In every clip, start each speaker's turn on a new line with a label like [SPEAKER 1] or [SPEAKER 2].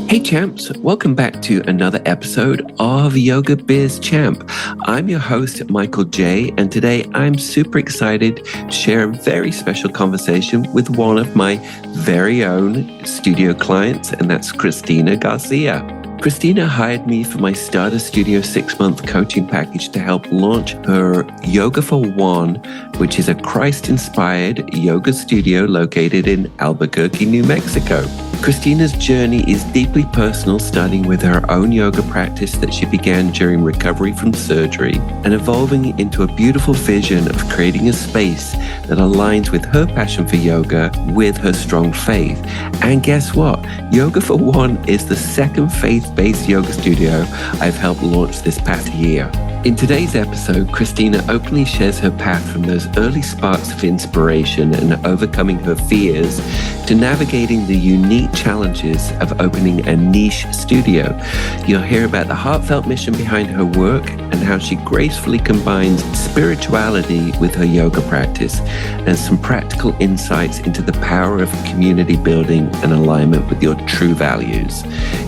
[SPEAKER 1] Hey champs, welcome back to another episode of Yoga Biz Champ. I'm your host, Michael J, and today I'm super excited to share a very special conversation with one of my very own studio clients, and that's Christina Garcia. Christina hired me for my Starter Studio 6-month coaching package to help launch her Yoga for One, which is a Christ-inspired yoga studio located in Albuquerque, New Mexico. Christina's journey is deeply personal, starting with her own yoga practice that she began during recovery from surgery and evolving into a beautiful vision of creating a space that aligns with her passion for yoga with her strong faith. And guess what? Yoga for One is the second faith-based yoga studio I've helped launch this past year. In today's episode, Christina openly shares her path from those early sparks of inspiration and overcoming her fears to navigating the unique challenges of opening a niche studio. You'll hear about the heartfelt mission behind her work and how she gracefully combines spirituality with her yoga practice, and some practical insights into the power of community building and alignment with your true values.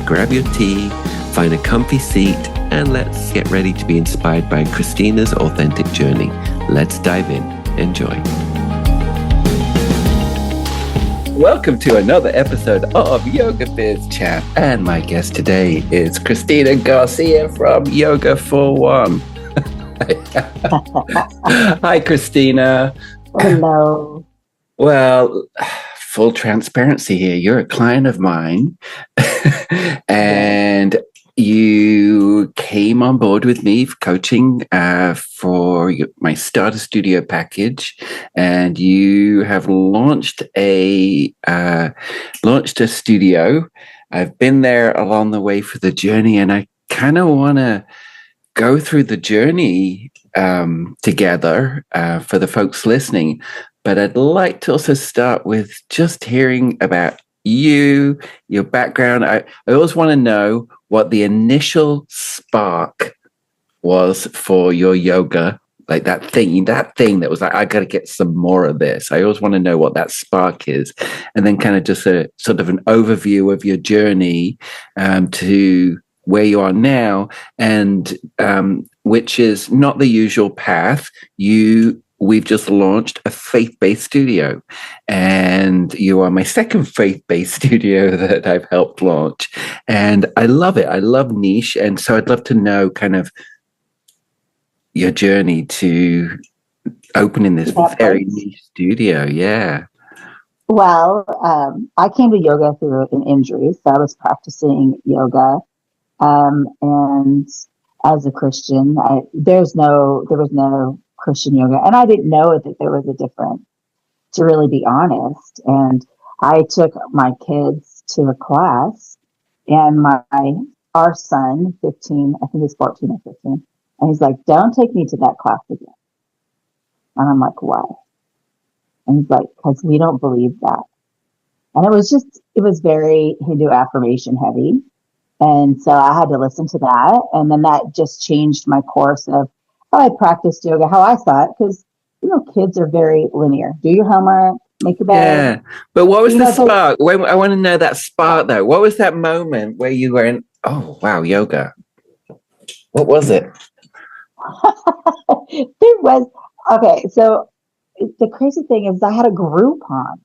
[SPEAKER 1] Grab your tea, find a comfy seat, and let's get ready to be inspired by Christina's authentic journey. Let's dive in. Enjoy. Welcome to another episode of Yoga Biz Chat. And my guest today is Christina Garcia from Yoga for One. Hi, Christina.
[SPEAKER 2] Hello.
[SPEAKER 1] Well, full transparency here. You're a client of mine. And you came on board with me for coaching for my Starter Studio package, and you have launched a studio. I've been there along the way for the journey, and I kind of want to go through the journey together for the folks listening. But I'd like to also start with just hearing about you, your background. I always want to know what the initial spark was for your yoga, like that thing that was like, I got to get some more of this. I always want to know what that spark is, and then kind of just a sort of an overview of your journey to where you are now, and which is not the usual path. We've just launched a faith-based studio, and you are my second faith-based studio that I've helped launch. And I love it. I love niche. And so I'd love to know kind of your journey to opening this very niche studio. Yeah.
[SPEAKER 2] Well, I came to yoga through an injury. So I was practicing yoga. And as a Christian, there was no Christian yoga. And I didn't know that there was a difference, to really be honest. And I took my kids to a class, and our son, 15, I think he's 14 or 15, and he's like, "Don't take me to that class again." And I'm like, "Why?" And he's like, "Because we don't believe that." And it was very Hindu affirmation heavy. And so I had to listen to that. And then that just changed my course of how I practiced yoga, how I saw it. Because, kids are very linear. Do your homework, make your bed.
[SPEAKER 1] Yeah. But what was the spark? I want to know that spark, though. What was that moment where you went, oh, wow, yoga? What was it?
[SPEAKER 2] Okay. So the crazy thing is I had a Groupon.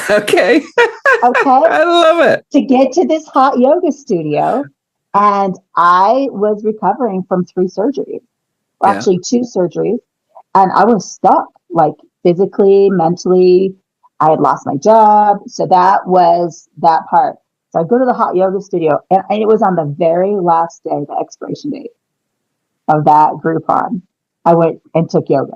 [SPEAKER 1] Okay.
[SPEAKER 2] Okay.
[SPEAKER 1] I love it.
[SPEAKER 2] To get to this hot yoga studio. And I was recovering from 3 surgeries, actually 2 surgeries. And I was stuck, like physically, mentally. I had lost my job. So that was that part. So I go to the hot yoga studio, and it was on the very last day, the expiration date of that Groupon. I went and took yoga.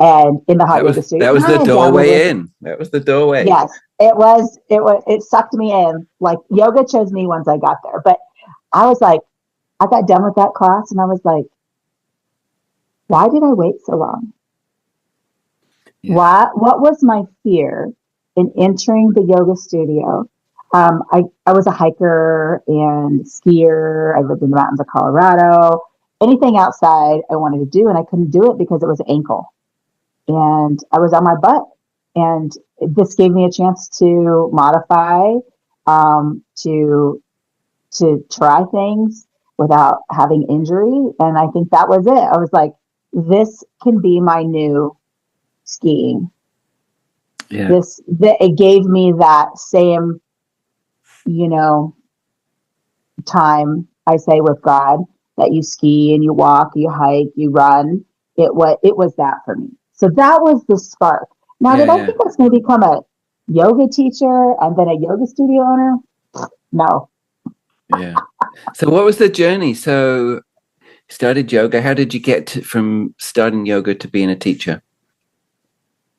[SPEAKER 2] And in the hot yoga studio.
[SPEAKER 1] That was the doorway in. That was the doorway.
[SPEAKER 2] Yes, it was. It sucked me in. Like, yoga chose me once I got there. But I was like, I got done with that class, and I was like, why did I wait so long? Yeah. What was my fear in entering the yoga studio? I was a hiker and skier. I lived in the mountains of Colorado. Anything outside I wanted to do, and I couldn't do it because it was ankle. And I was on my butt. And this gave me a chance to modify to try things without having injury. And I think that was it. I was like, this can be my new skiing.
[SPEAKER 1] Yeah.
[SPEAKER 2] It gave me that same, time I say with God, that you ski and you walk, you hike, you run. It was that for me. So that was the spark. Now, did I think I was going to become a yoga teacher and then a yoga studio owner? No.
[SPEAKER 1] Yeah. So what was the journey? So started yoga. How did you get from starting yoga to being a teacher?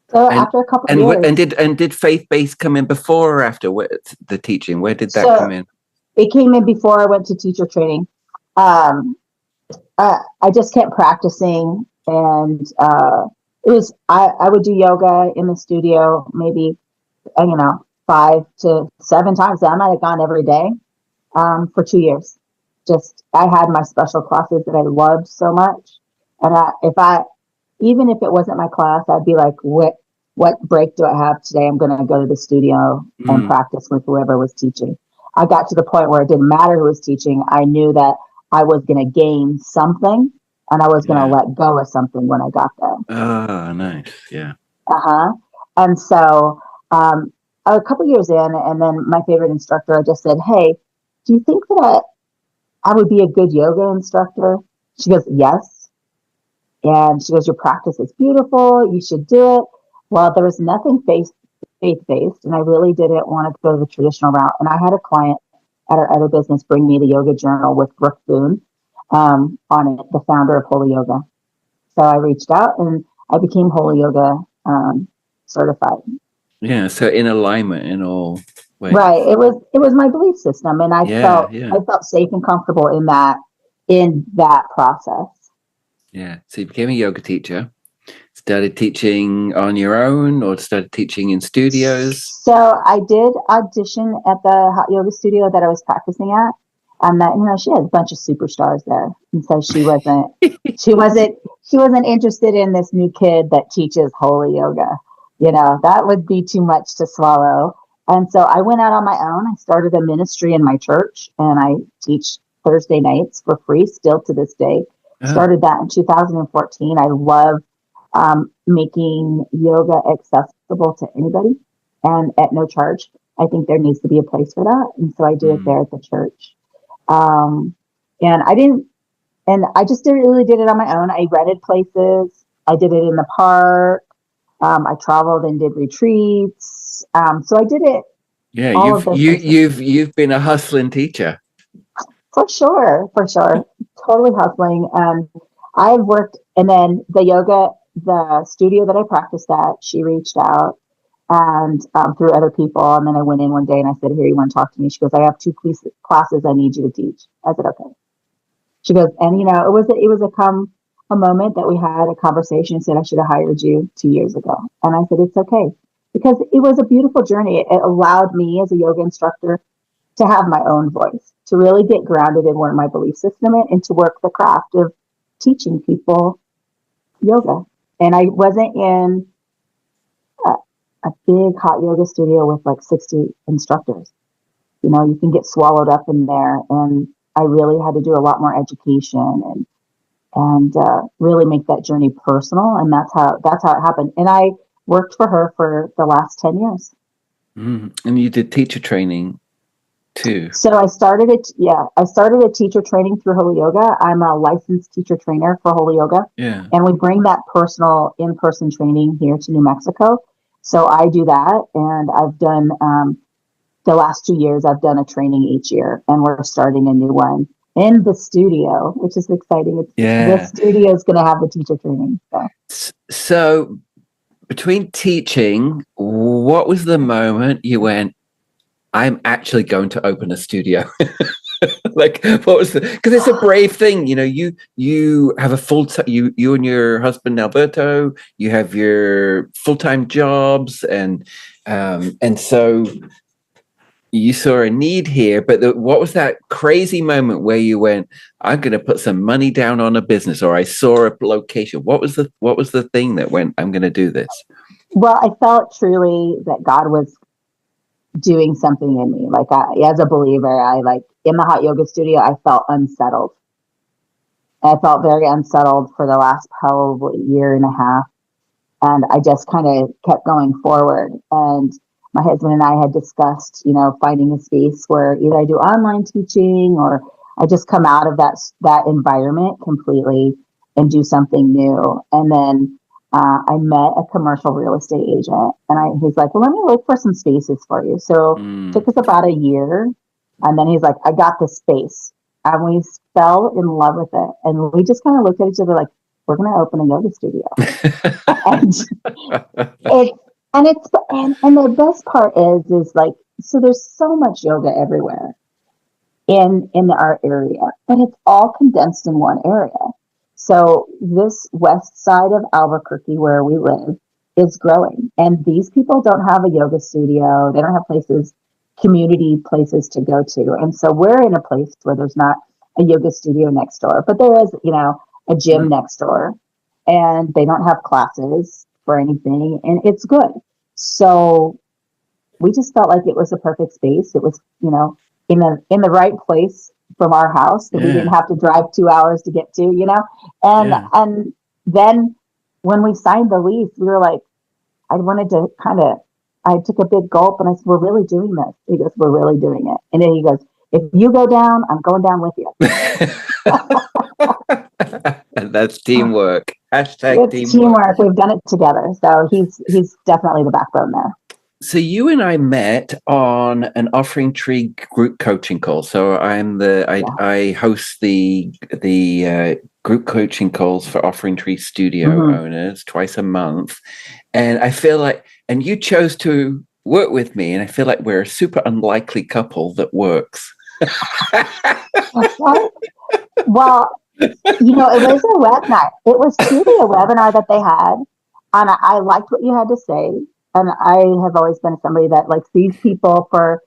[SPEAKER 2] So after a couple of years,
[SPEAKER 1] did faith-based come in before or after the teaching? Where did that come in?
[SPEAKER 2] It came in before I went to teacher training. I just kept practicing, and it was I would do yoga in the studio maybe 5 to 7 times. I might have gone every day for 2 years. Just I had my special classes that I loved so much, and even if it wasn't my class, I'd be like, what break do I have today? I'm going to go to the studio and practice with whoever was teaching. I got to the point where it didn't matter who was teaching. I knew that I was going to gain something, and I was going to let go of something when I got there.
[SPEAKER 1] Oh, nice. Yeah.
[SPEAKER 2] And so a couple years in, and then my favorite instructor, I just said, hey, do you think that I would be a good yoga instructor? She goes, yes. And she goes, your practice is beautiful. You should do it. Well, there was nothing faith-based, and I really didn't want to go the traditional route. And I had a client at our other business bring me the yoga journal with Brooke Boone on it, the founder of Holy Yoga. So I reached out and I became Holy Yoga certified.
[SPEAKER 1] Yeah, so in alignment in all ways.
[SPEAKER 2] Right. It was my belief system, and I felt safe and comfortable in that process.
[SPEAKER 1] Yeah. So you became a yoga teacher. Started teaching on your own or started teaching in studios?
[SPEAKER 2] So I did audition at the hot yoga studio that I was practicing at. And that, she had a bunch of superstars there. And so she wasn't interested in this new kid that teaches holy yoga. That would be too much to swallow. And so I went out on my own. I started a ministry in my church, and I teach Thursday nights for free still to this day. Started that in 2014. I love making yoga accessible to anybody and at no charge. I think there needs to be a place for that. And so I do it there at the church. And I just really did it on my own. I rented places. I did it in the park. I traveled and did retreats. So I did it.
[SPEAKER 1] Yeah, you've been a hustling teacher.
[SPEAKER 2] For sure. Totally hustling. And I've worked, and then the studio that I practiced at, she reached out and through other people. And then I went in one day and I said, here, you want to talk to me? She goes, I have 2 classes I need you to teach. I said, okay. She goes, and it was a moment that we had a conversation and said, I should have hired you 2 years ago. And I said, it's okay. Because it was a beautiful journey. It allowed me as a yoga instructor to have my own voice, to really get grounded in what my belief system is, and to work the craft of teaching people yoga. And I wasn't in a big hot yoga studio with like 60 instructors. You can get swallowed up in there. And I really had to do a lot more education and really make that journey personal. And that's how it happened. And I worked for her for the last 10 years.
[SPEAKER 1] And you did teacher training too.
[SPEAKER 2] So I started a teacher training through Holy Yoga. I'm a licensed teacher trainer for Holy Yoga.
[SPEAKER 1] Yeah.
[SPEAKER 2] And we bring that personal in-person training here to New Mexico. So I do that. And I've done, the last 2 years, I've done a training each year, and we're starting a new one in the studio, which is exciting. The studio is going to have the teacher training.
[SPEAKER 1] So between teaching, what was the moment you went, I'm actually going to open a studio? Like, what was because it's a brave thing, you have a you and your husband Alberto, you have your full-time jobs, and so you saw a need here, but what was that crazy moment where you went, I'm going to put some money down on a business, or I saw a location? What was the thing that went, I'm going to do this?
[SPEAKER 2] Well, I felt truly that God was doing something in me. Like as a believer, I like in the hot yoga studio, I felt unsettled. I felt very unsettled for the last probably year and a half. And I just kind of kept going forward. And my husband and I had discussed, finding a space where either I do online teaching or I just come out of that environment completely and do something new. And then I met a commercial real estate agent, and he's like, "Well, let me look for some spaces for you." So it took us about a year, and then he's like, "I got the space," and we fell in love with it, and we just kind of looked at each other like, "We're going to open a yoga studio." and and the best part is like, so there's so much yoga everywhere in our area, but it's all condensed in one area. So this west side of Albuquerque where we live is growing, and these people don't have a yoga studio. They don't have community places to go to. And so we're in a place where there's not a yoga studio next door, but there is, a gym next door, and they don't have classes for anything, and it's good. So we just felt like it was a perfect space. It was, in the right place from our house that we didn't have to drive 2 hours to get to, and then when we signed the lease, we were like, I took a big gulp and I said, "We're really doing this." He goes, "We're really doing it." And then he goes, "If you go down, I'm going down with you."
[SPEAKER 1] And that's teamwork. Hashtag
[SPEAKER 2] It's teamwork. We've done it together. So he's definitely the backbone there.
[SPEAKER 1] So you and I met on an Offering Tree group coaching call. So I host the group coaching calls for Offering Tree studio owners twice a month, and I feel like, and you chose to work with me, and I feel like we're a super unlikely couple that works.
[SPEAKER 2] Well, it was a webinar. It was truly a webinar that they had, and I liked what you had to say. And I have always been somebody that like sees people for,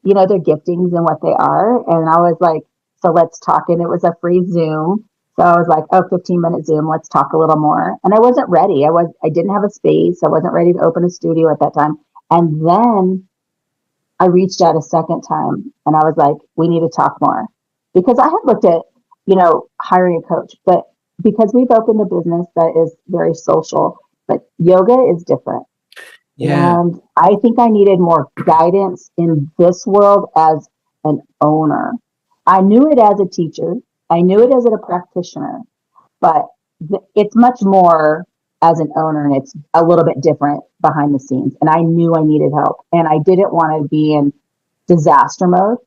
[SPEAKER 2] their giftings and what they are. And I was like, "So let's talk." And it was a free Zoom. So I was like, 15-minute Zoom. Let's talk a little more. And I wasn't ready. I didn't have a space. I wasn't ready to open a studio at that time. And then I reached out a second time and I was like, "We need to talk more," because I had looked at, hiring a coach, but because we've opened a business that is very social, but yoga is different.
[SPEAKER 1] Yeah.
[SPEAKER 2] And I think I needed more guidance in this world as an owner. I knew it as a teacher. I knew it as a practitioner, but it's much more as an owner, and it's a little bit different behind the scenes. And I knew I needed help, and I didn't want to be in disaster mode.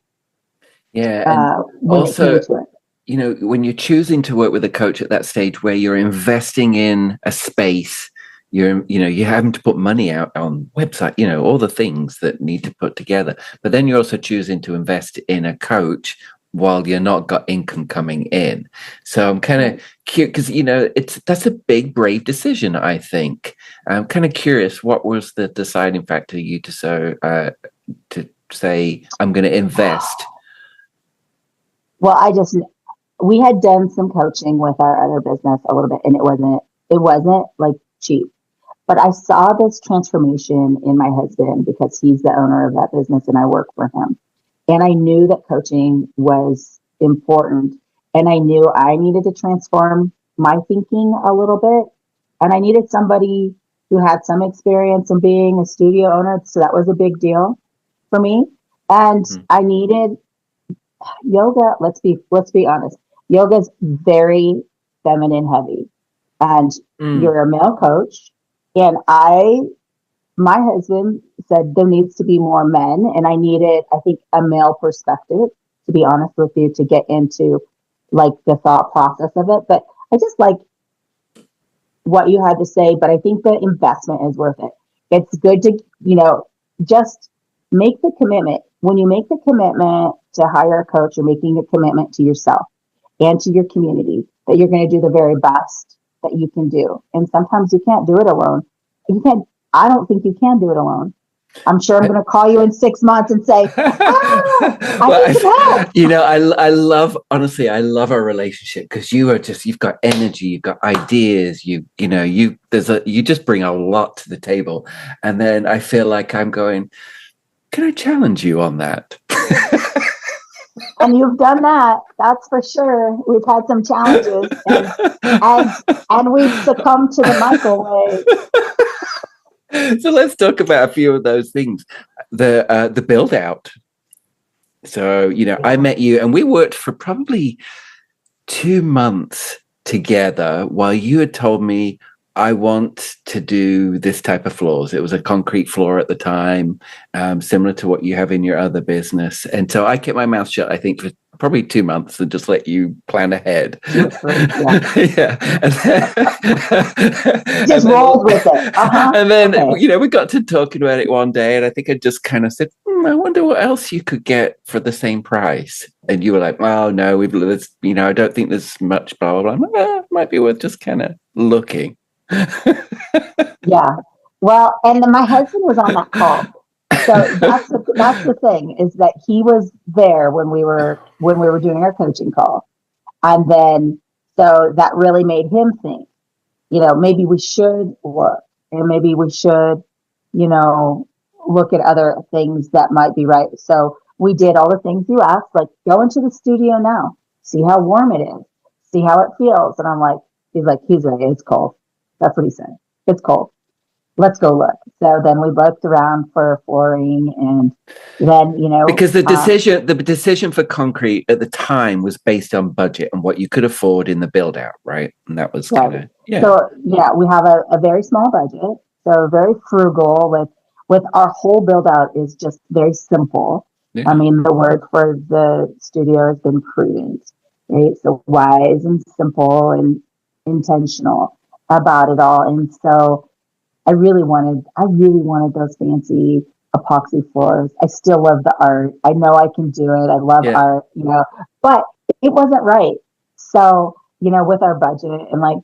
[SPEAKER 1] Yeah. And
[SPEAKER 2] when
[SPEAKER 1] also,
[SPEAKER 2] it came to it.
[SPEAKER 1] When you're choosing to work with a coach at that stage where you're investing in a space, you're having to put money out on website, all the things that need to put together. But then you're also choosing to invest in a coach while you're not got income coming in. So I'm kind of curious because, that's a big, brave decision, I think. I'm kind of curious, what was the deciding factor you to say, "I'm going to invest"?
[SPEAKER 2] Well, we had done some coaching with our other business a little bit, and it wasn't like cheap. But I saw this transformation in my husband because he's the owner of that business and I work for him. And I knew that coaching was important, and I knew I needed to transform my thinking a little bit. And I needed somebody who had some experience in being a studio owner. So that was a big deal for me. And I needed yoga. Let's be honest. Yoga is very feminine heavy, and you're a male coach. And my husband said there needs to be more men, and I needed, I think, a male perspective, to be honest with you, to get into like the thought process of it. But I just like what you had to say, but I think the investment is worth it. It's good to, just make the commitment. When you make the commitment to hire a coach, you're making a commitment to yourself and to your community that you're going to do the very best that you can do. And sometimes you can't do it alone. I don't think you can do it alone. I'm sure I'm going to call you in 6 months and say, I need some help.
[SPEAKER 1] I love our relationship because you've got energy, you've got ideas, you just bring a lot to the table. And then I feel like I'm going, Can I challenge you on that?
[SPEAKER 2] And you've done that, that's for sure. We've had some challenges, and we've succumbed to the Michael way.
[SPEAKER 1] So let's talk about a few of those things. The build out. So, I met you and we worked for probably 2 months together while you had told me I want to do this type of floors. It was a concrete floor at the time, similar to what you have in your other business. And so I kept my mouth shut, I think, for probably 2 months and just let you plan ahead. Yeah.
[SPEAKER 2] Just rolled with it.
[SPEAKER 1] And then, we got to talking about it one day, and I think I just kind of said, I wonder what else you could get for the same price. And you were like, oh, no, I don't think there's much, blah, blah, blah. Well, it might be worth just kind of looking.
[SPEAKER 2] Yeah. Well, and my husband was on that call. So that's the thing, is that he was there when we were doing our coaching call. And then, so that really made him think, maybe we should look, and maybe we should, look at other things that might be right. So we did all the things you asked, like go into the studio now, see how warm it is, see how it feels. And I'm like, he's right. It's cold. That's what he said. It's cold. Let's go look. So then we looked around for flooring, and then,
[SPEAKER 1] because the decision for concrete at the time was based on budget and what you could afford in the build out, right? And that was kind of,
[SPEAKER 2] So we have a very small budget, so very frugal with our whole build out is just very simple. Yeah. I mean, the word for the studio has been prudent, right? So wise and simple and intentional about it all. And so I really wanted those fancy epoxy floors. I still love the art. I know I can do it. I love art, but it wasn't right. So, with our budget and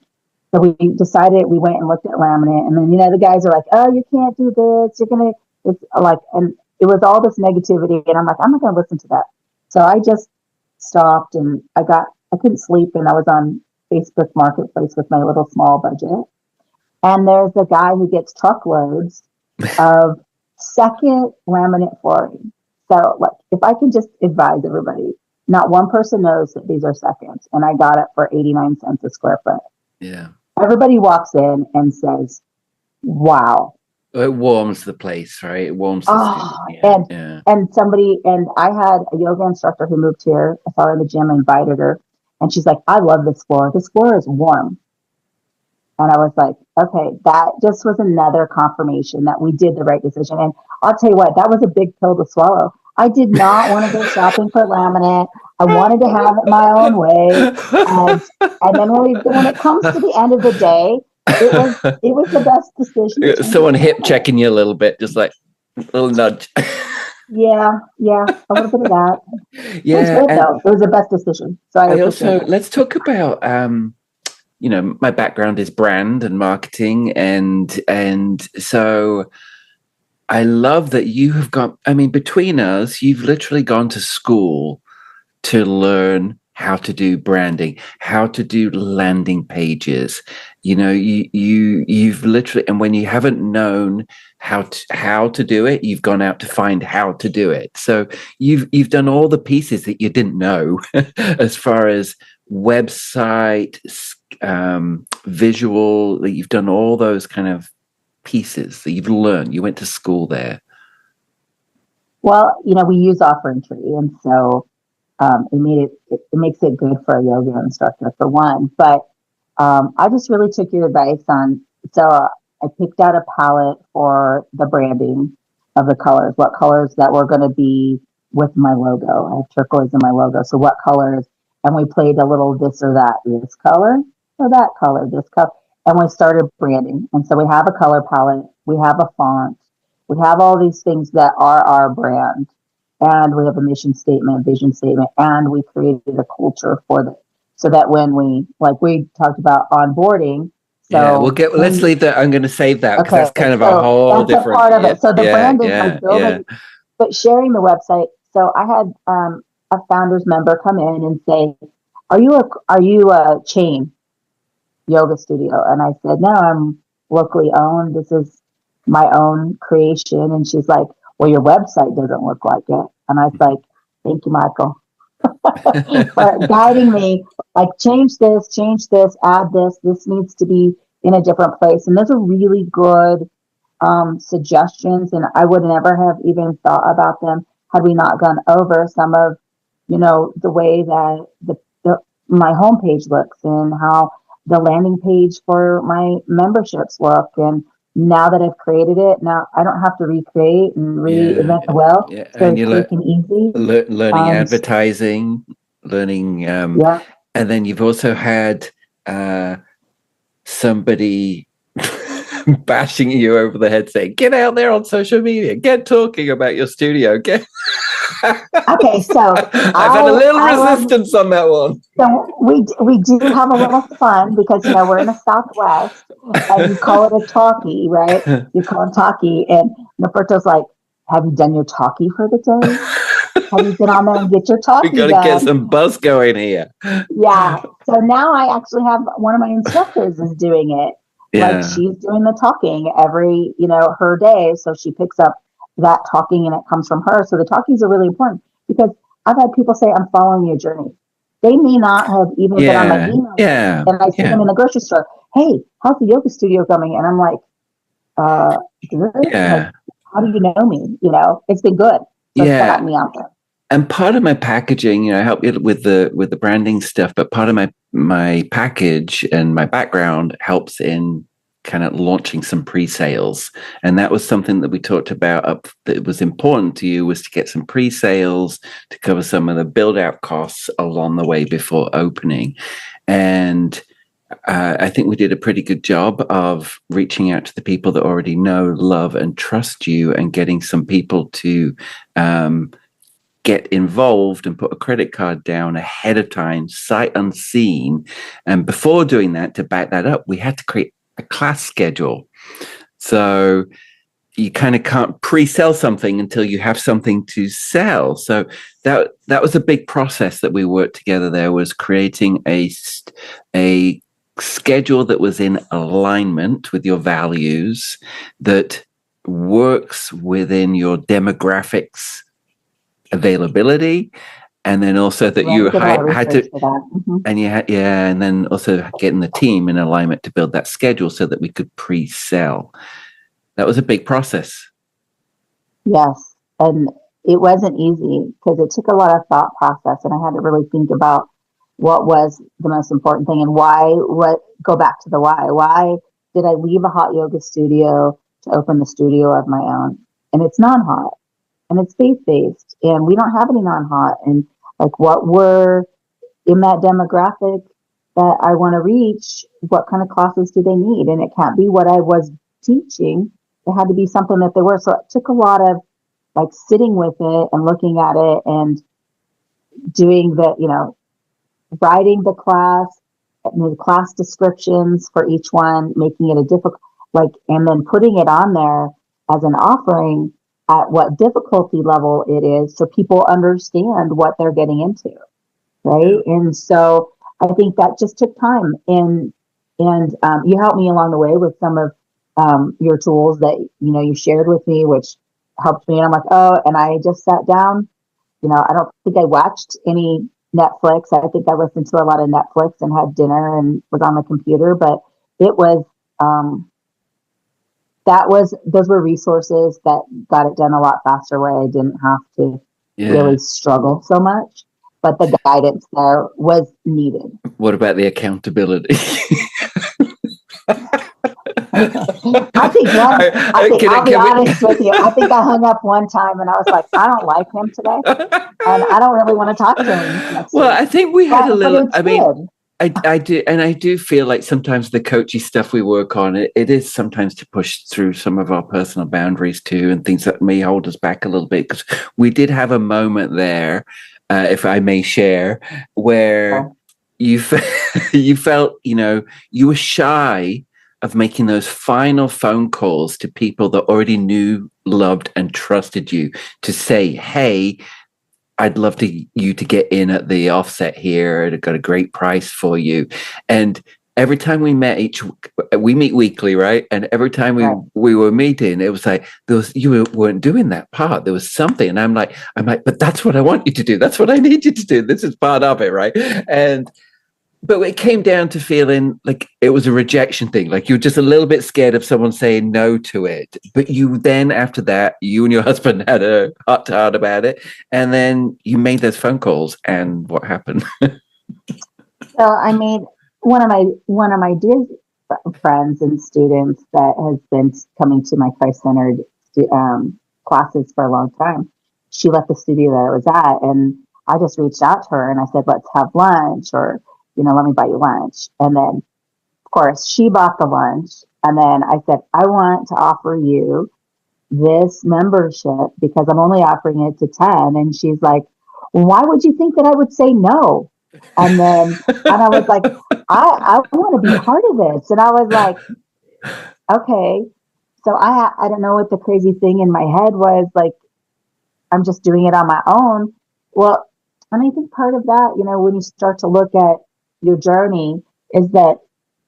[SPEAKER 2] so we decided, we went and looked at laminate, and then, the guys are like, oh, you can't do this. It's like, and it was all this negativity. And I'm like, I'm not going to listen to that. So I just stopped, and I couldn't sleep, and I was on Facebook Marketplace with my little small budget. And there's a guy who gets truckloads of second laminate flooring. So if I can just advise everybody, not one person knows that these are seconds. And I got it for 89 cents a square foot.
[SPEAKER 1] Yeah.
[SPEAKER 2] Everybody walks in and says, wow.
[SPEAKER 1] It warms the place, right? It warms the
[SPEAKER 2] And I had a yoga instructor who moved here. I saw her in the gym, invited her. And she's like, I love this floor. This floor is warm. And I was like, okay, that just was another confirmation that we did the right decision. And I'll tell you what, that was a big pill to swallow. I did not want to go shopping for laminate. I wanted to have it my own way. And then when it comes to the end of the day, it was the best decision.
[SPEAKER 1] Someone hip checking you a little bit, just like a little nudge.
[SPEAKER 2] Yeah, a little bit of that.
[SPEAKER 1] Yeah,
[SPEAKER 2] it was great, though. It was the best decision. So I also
[SPEAKER 1] let's talk about my background is brand and marketing, and so I love that you have got, between us, you've literally gone to school to learn how to do branding, how to do landing pages. You've literally, and when you haven't known how to do it, you've gone out to find how to do it. So you've done all the pieces that you didn't know as far as website, visual, that you've done all those kind of pieces that you've learned. You went to school there.
[SPEAKER 2] Well, we use offering tree, and so it makes it good for a yoga instructor for one. But I just really took your advice on. So I picked out a palette for the branding of the colors. What colors that were going to be with my logo? I have turquoise in my logo. So what colors? And we played a little this or that, this color or that color, this color. And we started branding. And so we have a color palette, we have a font, we have all these things that are our brand. And we have a mission statement, vision statement, and we created a culture for that. So that when we talked about onboarding. So
[SPEAKER 1] let's leave that. I'm going to save that because that's kind of a whole different
[SPEAKER 2] part of it. So the brand is building, but sharing the website. So I had a founders member come in and say, are you a chain yoga studio? And I said, no, I'm locally owned. This is my own creation. And she's like, well, your website doesn't look like it. And I was like, thank you, Michael, for guiding me. Like, change this, add this. This needs to be in a different place. And those are really good suggestions. And I would never have even thought about them had we not gone over some of, the way that my homepage looks and how the landing page for my memberships look. And now that I've created it, now I don't have to recreate and reinvent the wheel.
[SPEAKER 1] Yeah.
[SPEAKER 2] So
[SPEAKER 1] And
[SPEAKER 2] it's quick and easy.
[SPEAKER 1] learning advertising, learning,
[SPEAKER 2] Yeah.
[SPEAKER 1] and then you've also had somebody bashing you over the head saying, get out there on social media, get talking about your studio.
[SPEAKER 2] Okay, so
[SPEAKER 1] I've had a little resistance on that one.
[SPEAKER 2] So we do have a little fun because we're in the Southwest and you call it a talkie, right? You call it talkie, and Roberto's like, "Have you done your talkie for the day? Have you been on there and get your talkie
[SPEAKER 1] We got to get some buzz going here."
[SPEAKER 2] Yeah. So now I actually have one of my instructors is doing it.
[SPEAKER 1] Yeah.
[SPEAKER 2] Like, she's doing the talking every her day, so she picks up that talking and it comes from her. So the talkies are really important because I've had people say, I'm following your journey. They may not have even been on my email.
[SPEAKER 1] Yeah.
[SPEAKER 2] And I see them in the grocery store. Hey, how's the yoga studio coming? And I'm like, good.
[SPEAKER 1] Yeah.
[SPEAKER 2] Like, how do you know me? It's been good. So it's got me out there.
[SPEAKER 1] And part of my packaging, I help you with the branding stuff, but part of my package and my background helps in kind of launching some pre-sales. And that was something that we talked about that was important to you, was to get some pre-sales to cover some of the build out costs along the way before opening. And I think we did a pretty good job of reaching out to the people that already know, love, and trust you, and getting some people to get involved and put a credit card down ahead of time, sight unseen. And before doing that, to back that up, we had to create a class schedule. So you kind of can't pre-sell something until you have something to sell. So that was a big process that we worked together there, was creating a schedule that was in alignment with your values, that works within your demographics availability, and then also that you had to, and and then also getting the team in alignment to build that schedule so that we could pre-sell. That was a big process.
[SPEAKER 2] Yes, and it wasn't easy because it took a lot of thought process, and I had to really think about what was the most important thing and why. Go back to the why. Why did I leave a hot yoga studio to open the studio of my own? And it's non-hot. And it's faith-based, and we don't have any non-hot. And like, what were in that demographic that I want to reach? What kind of classes do they need? And it can't be what I was teaching. It had to be something that they were. So it took a lot of like sitting with it and looking at it and doing writing the class, and the class descriptions for each one, making it a difficult, and then putting it on there as an offering at what difficulty level it is, so people understand what they're getting into, right? Yeah. And so I think that just took time, and you helped me along the way with some of your tools that you shared with me, which helped me. And I'm like, oh, and I just sat down. I don't think I watched any Netflix. I think I listened to a lot of Netflix and had dinner and was on the computer, but it was. Those were resources that got it done a lot faster, where I didn't have to really struggle so much, but the guidance there was needed.
[SPEAKER 1] What about the accountability?
[SPEAKER 2] I'll be honest with you. I think I hung up one time and I was like, I don't like him today, and I don't really want to talk to him next week.
[SPEAKER 1] I think we had a little, I do, and I do feel like sometimes the coachy stuff we work on, it is sometimes to push through some of our personal boundaries too, and things that may hold us back a little bit, because we did have a moment there, if I may share, where you felt, you were shy of making those final phone calls to people that already knew, loved, and trusted you, to say, hey, I'd love you to get in at the offset here. I've got a great price for you. And every time we met we meet weekly, right? And every time
[SPEAKER 2] Right.
[SPEAKER 1] we were meeting, it was like you weren't doing that part. There was something, and I'm like, but that's what I want you to do. That's what I need you to do. This is part of it, right? But it came down to feeling like it was a rejection thing. Like you were just a little bit scared of someone saying no to it. But you then, after that, you and your husband had a heart to heart about it, and then you made those phone calls. And what happened?
[SPEAKER 2] So I made one of my dear friends and students that has been coming to my Christ-centered classes for a long time. She left the studio that I was at, and I just reached out to her and I said, "Let's have lunch," or "Let me buy you lunch." And then, of course, she bought the lunch, and then I said, "I want to offer you this membership because I'm only offering it to 10." And she's like, "Why would you think that I would say no?" And I was like, I want to be part of this. And I was like, okay. So I don't know what the crazy thing in my head was. Like, I'm just doing it on my own. Well, and I think part of that, when you start to look at your journey, is that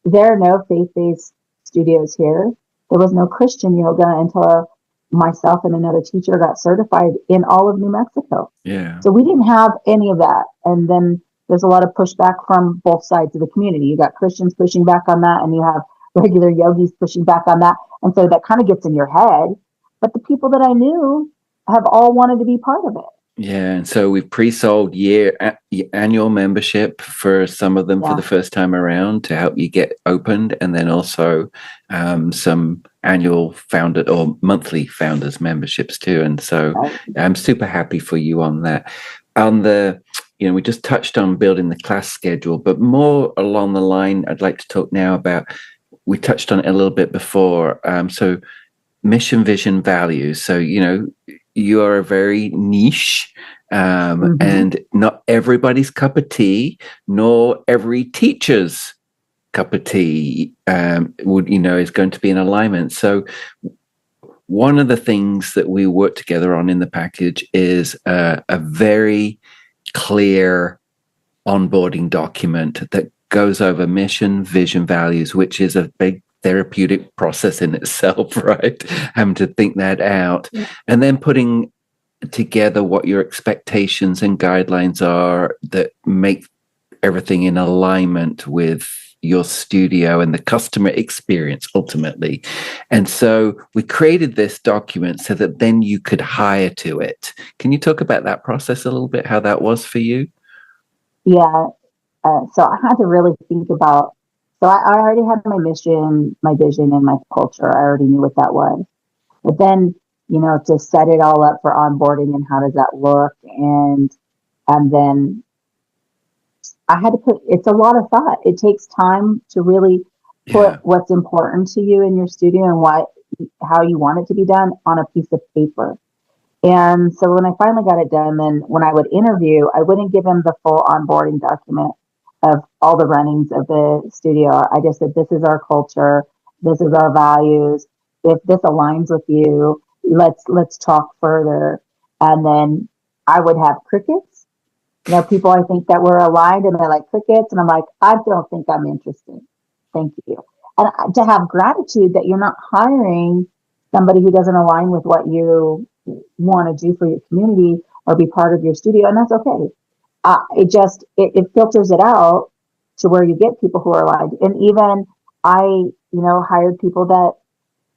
[SPEAKER 2] there are no faith-based studios here. There was no Christian yoga until myself and another teacher got certified in all of New Mexico.
[SPEAKER 1] Yeah.
[SPEAKER 2] So we didn't have any of that. And then there's a lot of pushback from both sides of the community. You got Christians pushing back on that, and you have regular yogis pushing back on that. And so that kind of gets in your head. But the people that I knew have all wanted to be part of it.
[SPEAKER 1] Yeah, and so we've pre-sold annual membership for some of them for the first time around to help you get opened, and then also some annual founder or monthly founders memberships too. And so I'm super happy for you on that. On the, we just touched on building the class schedule, but more along the line, I'd like to talk now about. We touched on it a little bit before. So mission, vision, values. So you are a very niche, and not everybody's cup of tea, nor every teacher's cup of tea is going to be in alignment. So one of the things that we work together on in the package is a very clear onboarding document that goes over mission, vision, values, which is a big therapeutic process in itself, right? Having to think that out, and then putting together what your expectations and guidelines are that make everything in alignment with your studio and the customer experience ultimately. And so we created this document so that then you could hire to it. Can you talk about that process a little bit, how that was for you?
[SPEAKER 2] Yeah. So I had to really think about, so I already had my mission, my vision, and my culture. I already knew what that was. But then, to set it all up for onboarding and how does that look? And then I had to it's a lot of thought. It takes time to really put what's important to you in your studio and how you want it to be done on a piece of paper. And so when I finally got it done, then when I would interview, I wouldn't give him the full onboarding document of all the runnings of the studio. I just said, this is our culture. This is our values. If this aligns with you, let's talk further. And then I would have crickets. People I think that were aligned, and they're like crickets. And I'm like, I don't think I'm interested. Thank you. And to have gratitude that you're not hiring somebody who doesn't align with what you want to do for your community or be part of your studio. And that's okay. It filters it out to where you get people who are aligned. And even I, hired people that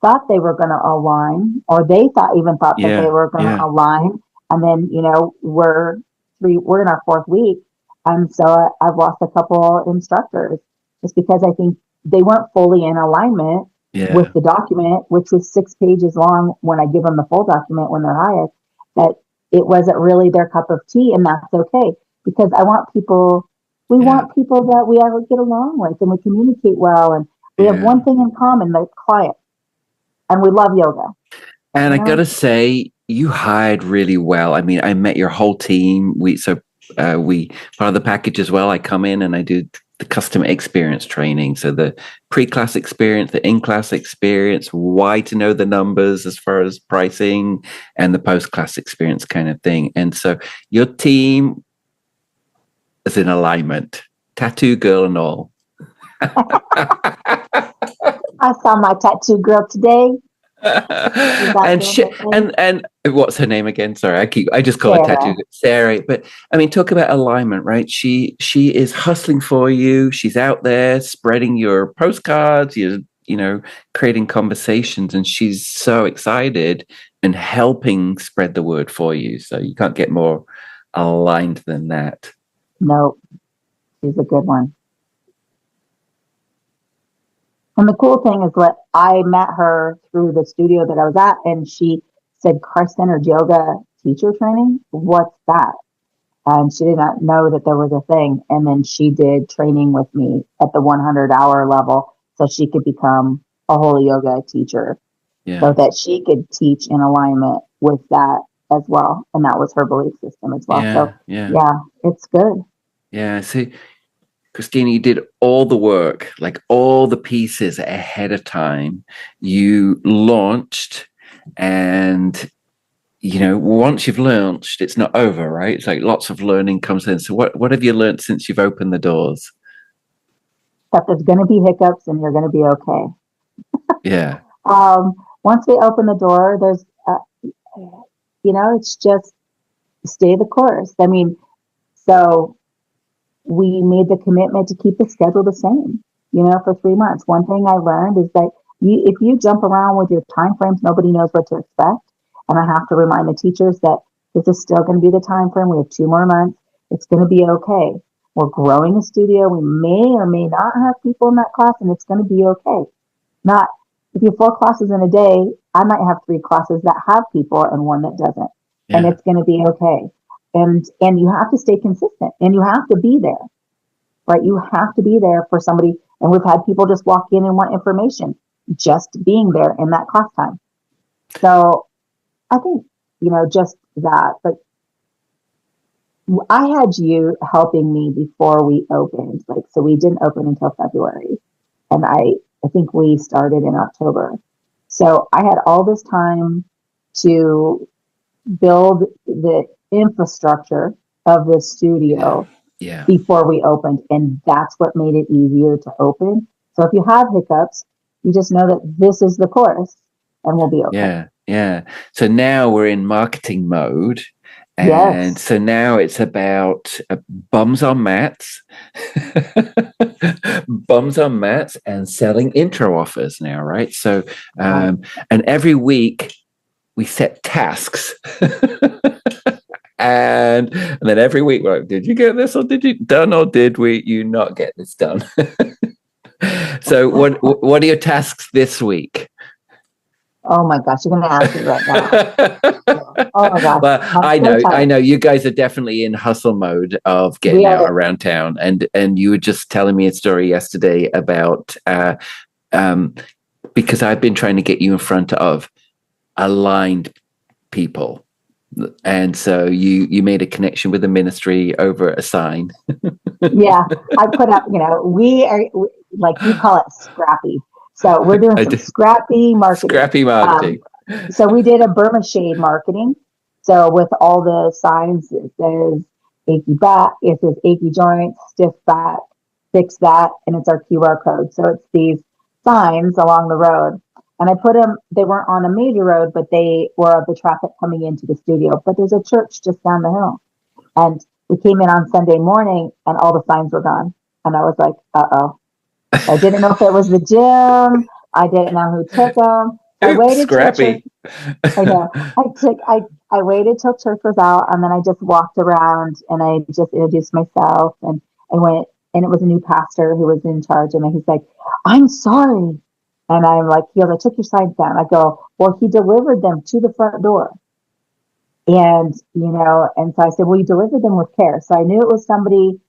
[SPEAKER 2] thought they were going to align, or they thought that they were going to align. And then, we're in our fourth week. And so I've lost a couple instructors just because I think they weren't fully in alignment with the document, which was 6 pages long when I give them the full document when they're hired, that it wasn't really their cup of tea. And that's okay, because I want people, want people that we ever get along with and we communicate well. And we have one thing in common, the client, and we love yoga.
[SPEAKER 1] And I got to say, you hired really well. I mean, I met your whole team. Part of the package as well, I come in and I do the customer experience training. So the pre-class experience, the in-class experience, why to know the numbers as far as pricing, and the post-class experience kind of thing. And so your team is in alignment, tattoo girl and all.
[SPEAKER 2] I saw my tattoo girl today.
[SPEAKER 1] And what's her name again? Sorry, I just call her
[SPEAKER 2] Sarah.
[SPEAKER 1] tattoo Sarah. But I mean, talk about alignment, right? She is hustling for you. She's out there spreading your postcards. You know, creating conversations, and she's so excited and helping spread the word for you. So you can't get more aligned than that.
[SPEAKER 2] Nope, she's a good one. And the cool thing is that I met her through the studio that I was at, and she said, Car-centered yoga teacher training? What's that? And she did not know that there was a thing. And then she did training with me at the 100-hour level so she could become a holy yoga teacher, so that she could teach in alignment with that as well. And that was her belief system as well. So yeah, it's good.
[SPEAKER 1] Yeah. See, Christina, you did all the work, like all the pieces ahead of time. You launched, and once you've launched, it's not over, right? It's like lots of learning comes in. So what have you learned since you've opened the doors?
[SPEAKER 2] That there's going to be hiccups and you're going to be okay.
[SPEAKER 1] Yeah.
[SPEAKER 2] Once we open the door, there's, it's just stay the course. I mean, so we made the commitment to keep the schedule the same, for 3 months. One thing I learned is that if you jump around with your time frames, nobody knows what to expect. And I have to remind the teachers that this is still going to be the time frame. We have 2 more months. It's going to be okay. We're growing a studio. We may or may not have people in that class, and it's going to be okay. Not if you have 4 classes in a day, I might have 3 classes that have people and 1 that doesn't, and it's going to be okay. And you have to stay consistent, and you have to be there, right? You have to be there for somebody. And we've had people just walk in and want information, just being there in that class time. So I think, just that. But I had you helping me before we opened. So we didn't open until February. And I think we started in October. So I had all this time to build the infrastructure of the studio before we opened. And that's what made it easier to open. So if you have hiccups, you just know that this is the course and we'll be okay.
[SPEAKER 1] Yeah. So now we're in marketing mode. And so now it's about bums on mats, and selling intro offers now, right? So, and every week we set tasks. And then every week, we're like, did you get this, or did you not get this done? So what are your tasks this week?
[SPEAKER 2] Oh my gosh, you're going to ask me right now. Oh my gosh.
[SPEAKER 1] Well, I know you guys are definitely in hustle mode of getting out around town. And you were just telling me a story yesterday about, because I've been trying to get you in front of aligned people. And so you made a connection with the ministry over a sign.
[SPEAKER 2] Yeah, I put up, we are, like you call it, scrappy. So we're doing some scrappy marketing.
[SPEAKER 1] Scrappy marketing.
[SPEAKER 2] So we did a Burma shade marketing. So with all the signs, it says achy back, it says achy joints, stiff back, fix that, and it's our QR code. So it's these signs along the road. And I put them, they weren't on a major road, but they were of the traffic coming into the studio. But there's a church just down the hill. And we came in on Sunday morning and all the signs were gone. And I was like, uh-oh. I didn't know if it was the gym. I didn't know who took them. I waited
[SPEAKER 1] scrappy.
[SPEAKER 2] I know. I waited till church was out, and then I just walked around and I just introduced myself, and I went, and it was a new pastor who was in charge, and he's like, "I'm sorry," and I'm like, "I took your signs down." I go, "Well, he delivered them to the front door," and and so I said, "Well, you delivered them with care," so I knew it was somebody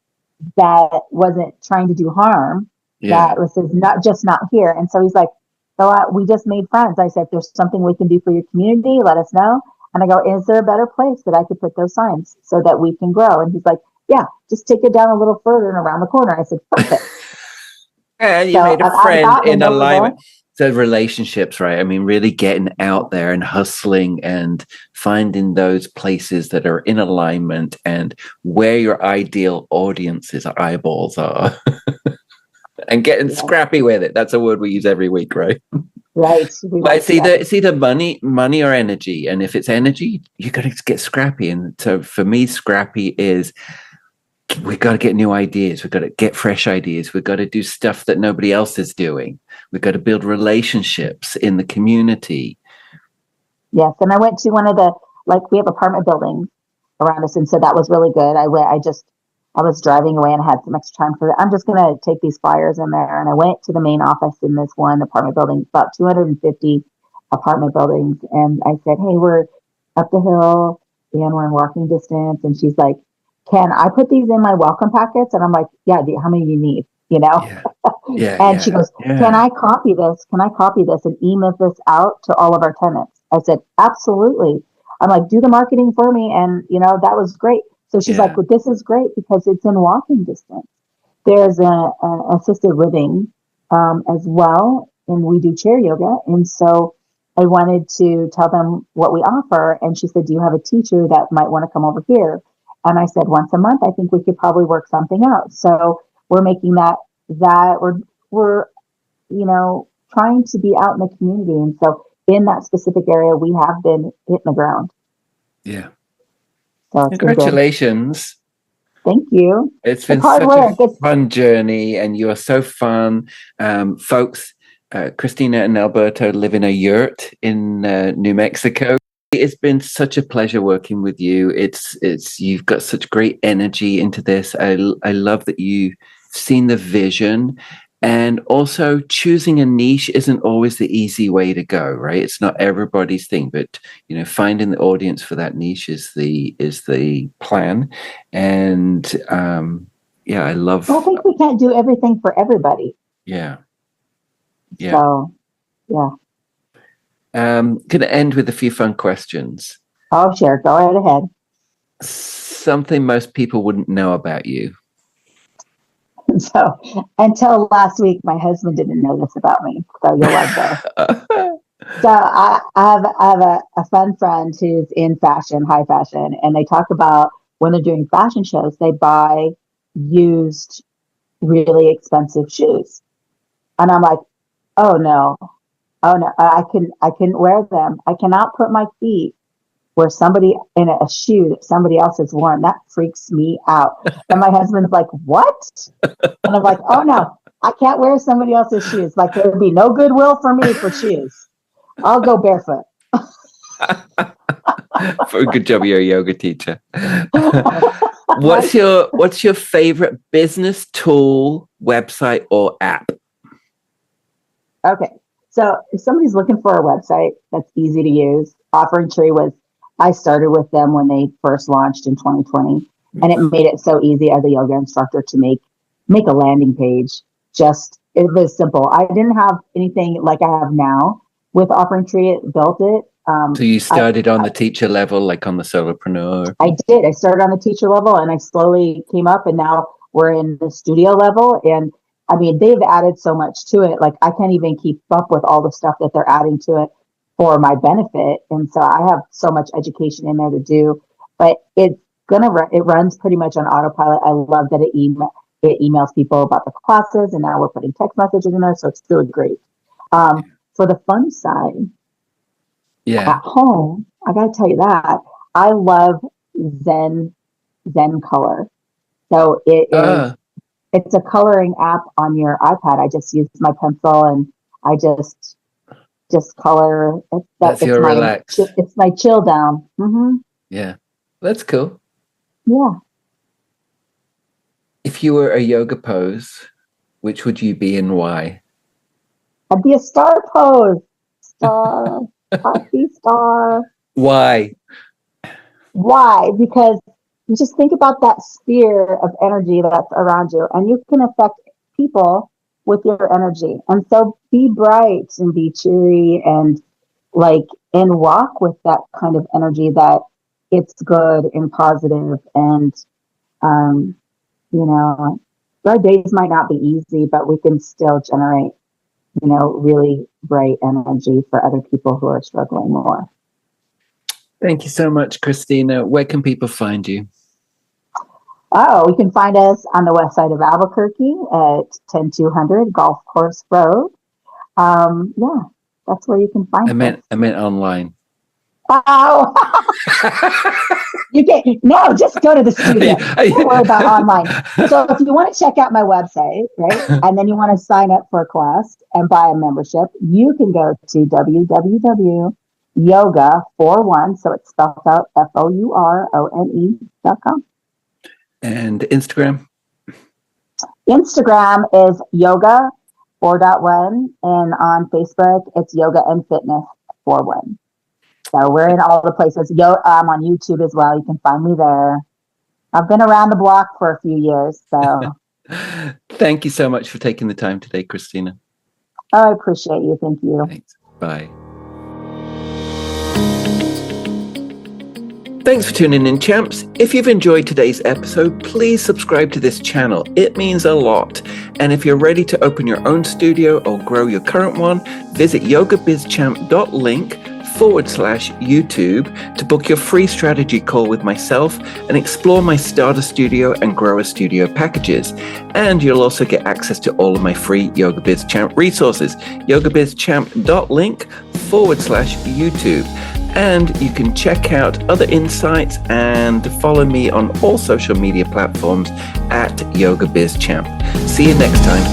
[SPEAKER 2] that wasn't trying to do harm. That was not here. And so he's like, we just made friends. I said, if there's something we can do for your community, let us know. And I go, is there a better place that I could put those signs so that we can grow? And he's like, yeah, just take it down a little further and around the corner. I said, perfect.
[SPEAKER 1] And you made a friend in alignment. So relationships, right? I mean, really getting out there and hustling and finding those places that are in alignment and where your ideal audience's eyeballs are. and getting scrappy with it. That's a word we use every week, right?
[SPEAKER 2] Right.
[SPEAKER 1] But it's either money or energy. And if it's energy, you got to get scrappy. And so for me, scrappy is we've got to get new ideas. We've got to get fresh ideas. We've got to do stuff that nobody else is doing. We've got to build relationships in the community.
[SPEAKER 2] Yes. And I went to one of the, we have apartment buildings around us. And so that was really good. I was driving away and I had some extra time for it. I'm just going to take these flyers in there. And I went to the main office in this one apartment building, about 250 apartment buildings. And I said, hey, we're up the hill and we're in walking distance. And she's like, can I put these in my welcome packets? And I'm like, yeah, how many do you need? And she goes, can I copy this? Can I copy this and email this out to all of our tenants? I said, absolutely. I'm like, do the marketing for me. And, that was great. So she's like, well, this is great because it's in walking distance. There's an assisted living as well. And we do chair yoga. And so I wanted to tell them what we offer. And she said, do you have a teacher that might want to come over here? And I said, once a month, I think we could probably work something out. So we're making that we're trying to be out in the community. And so in that specific area, we have been hitting the ground.
[SPEAKER 1] Yeah.
[SPEAKER 2] So
[SPEAKER 1] congratulations.
[SPEAKER 2] Thank you.
[SPEAKER 1] It's been such a fun journey and you are so fun. Folks, Christina and Alberto live in a yurt in New Mexico. It's been such a pleasure working with you. It's you've got such great energy into this. I love that you've seen the vision, and also choosing a niche isn't always the easy way to go, right? It's not everybody's thing, but finding the audience for that niche is the plan. And I love.
[SPEAKER 2] I think we can't do everything for everybody.
[SPEAKER 1] Yeah.
[SPEAKER 2] So, yeah.
[SPEAKER 1] Going to end with a few fun questions.
[SPEAKER 2] Oh, sure. Go right ahead.
[SPEAKER 1] Something most people wouldn't know about you.
[SPEAKER 2] So until last week, my husband didn't know this about me. So you'll love this. So I have a fun friend who's in fashion, high fashion, and they talk about when they're doing fashion shows, they buy used, really expensive shoes. And I'm like, oh no, I couldn't wear them. I cannot put my feet where somebody in a shoe that somebody else has worn. That freaks me out. And my husband's like, what? And I'm like, oh no, I can't wear somebody else's shoes. Like there would be no goodwill for me for shoes. I'll go barefoot.
[SPEAKER 1] For a good job, you're a yoga teacher. What's your favorite business tool, website, or app?
[SPEAKER 2] Okay. So if somebody's looking for a website that's easy to use, Offering Tree I started with them when they first launched in 2020, and it made it so easy as a yoga instructor to make a landing page. It was simple. I didn't have anything like I have now with Offering Tree. It built it.
[SPEAKER 1] So you started on the teacher level, like on the solopreneur?
[SPEAKER 2] I did. I started on the teacher level and I slowly came up, and now we're in the studio level. And I mean, they've added so much to it. Like I can't even keep up with all the stuff that they're adding to it for my benefit. And so I have so much education in there to do, but it runs pretty much on autopilot. I love that it emails people about the classes, and now we're putting text messages in there. So it's really great. For the fun side, at home, I got to tell you that I love Zen Color. So it's a coloring app on your iPad. I just use my pencil and I just color.
[SPEAKER 1] That's your relax.
[SPEAKER 2] It's my chill down. Mm-hmm.
[SPEAKER 1] Yeah, that's cool.
[SPEAKER 2] Yeah.
[SPEAKER 1] If you were a yoga pose, which would you be and why?
[SPEAKER 2] I'd be a star pose. Star. Happy star.
[SPEAKER 1] Why?
[SPEAKER 2] Because you just think about that sphere of energy that's around you, and you can affect people with your energy. And so be bright and be cheery and walk with that kind of energy that it's good and positive. And, our days might not be easy, but we can still generate, really bright energy for other people who are struggling more.
[SPEAKER 1] Thank you so much, Christina. Where can people find you?
[SPEAKER 2] Oh, you can find us on the west side of Albuquerque at 10200 Golf Course Road. Yeah, that's where you can find us.
[SPEAKER 3] I meant online.
[SPEAKER 2] Oh, you can no, just go to the studio. Don't worry about online. So if you want to check out my website, right, and then you want to sign up for a class and buy a membership, you can go to www.yoga41, so it's spelled out FOURONE.com.
[SPEAKER 3] And Instagram?
[SPEAKER 2] Instagram is yoga 4.1, and on Facebook it's yoga and fitness 4.1. So we're in all the places. I'm on YouTube as well. You can find me there. I've been around the block for a few years. So
[SPEAKER 3] thank you so much for taking the time today, Christina.
[SPEAKER 2] I appreciate you. Thank you.
[SPEAKER 3] Thanks. Bye. Thanks for tuning in, champs. If you've enjoyed today's episode, please subscribe to this channel. It means a lot. And if you're ready to open your own studio or grow your current one, visit yogabizchamp.link/YouTube to book your free strategy call with myself and explore my starter studio and grower studio packages. And you'll also get access to all of my free Yoga Biz Champ resources, yogabizchamp.link/YouTube. And you can check out other insights and follow me on all social media platforms at Yoga Biz Champ. See you next time.